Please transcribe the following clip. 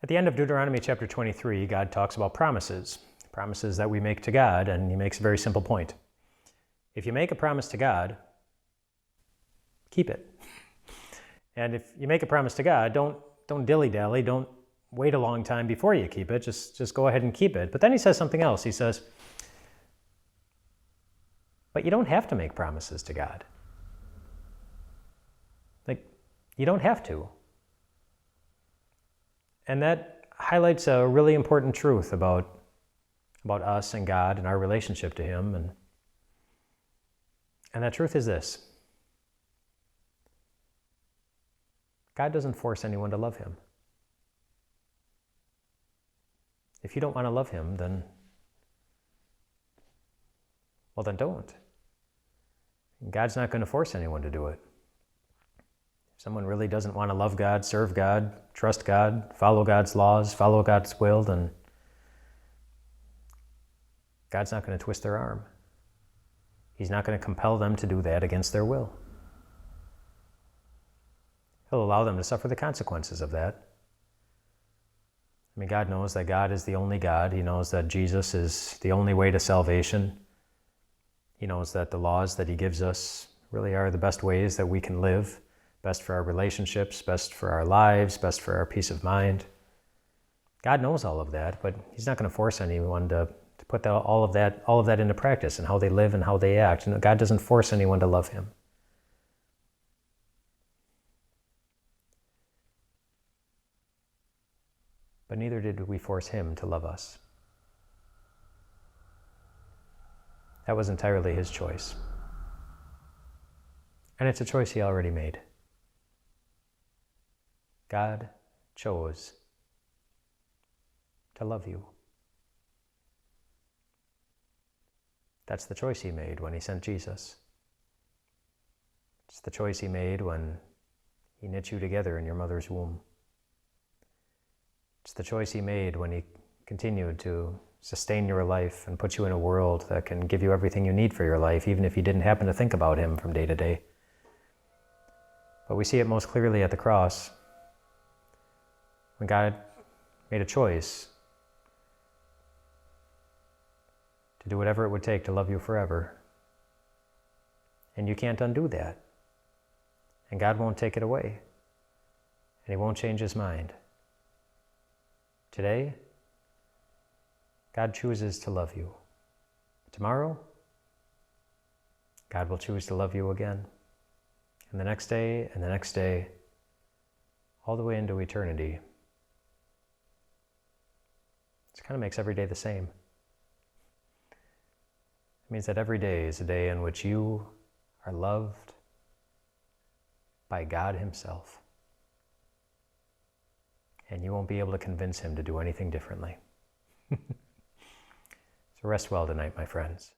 At the end of Deuteronomy chapter 23, God talks about promises that we make to God, and he makes a very simple point. If you make a promise to God, keep it. And if you make a promise to God, don't dilly-dally, don't wait a long time before you keep it, just go ahead and keep it. But then he says something else. He says, but you don't have to make promises to God. You don't have to. And that highlights a really important truth about us and God and our relationship to him. And that truth is this: God doesn't force anyone to love him. If you don't want to love him, then don't. God's not going to force anyone to do it. If someone really doesn't want to love God, serve God, trust God, follow God's laws, follow God's will, then God's not going to twist their arm. He's not going to compel them to do that against their will. He'll allow them to suffer the consequences of that. I mean, God knows that God is the only God. He knows that Jesus is the only way to salvation. He knows that the laws that he gives us really are the best ways that we can live, best for our relationships, best for our lives, best for our peace of mind. God knows all of that, but he's not going to force anyone to put all of that into practice and how they live and how they act. And God doesn't force anyone to love him. But neither did we force him to love us. That was entirely his choice. And it's a choice he already made. God chose to love you. That's the choice he made when he sent Jesus. It's the choice he made when he knit you together in your mother's womb. It's the choice he made when he continued to sustain your life and put you in a world that can give you everything you need for your life, even if you didn't happen to think about him from day to day. But we see it most clearly at the cross, when God made a choice to do whatever it would take to love you forever. And you can't undo that. And God won't take it away. And he won't change his mind. Today, God chooses to love you. Tomorrow, God will choose to love you again. And the next day, and the next day, all the way into eternity. It kind of makes every day the same. It means that every day is a day in which you are loved by God himself. And you won't be able to convince him to do anything differently. So rest well tonight, my friends.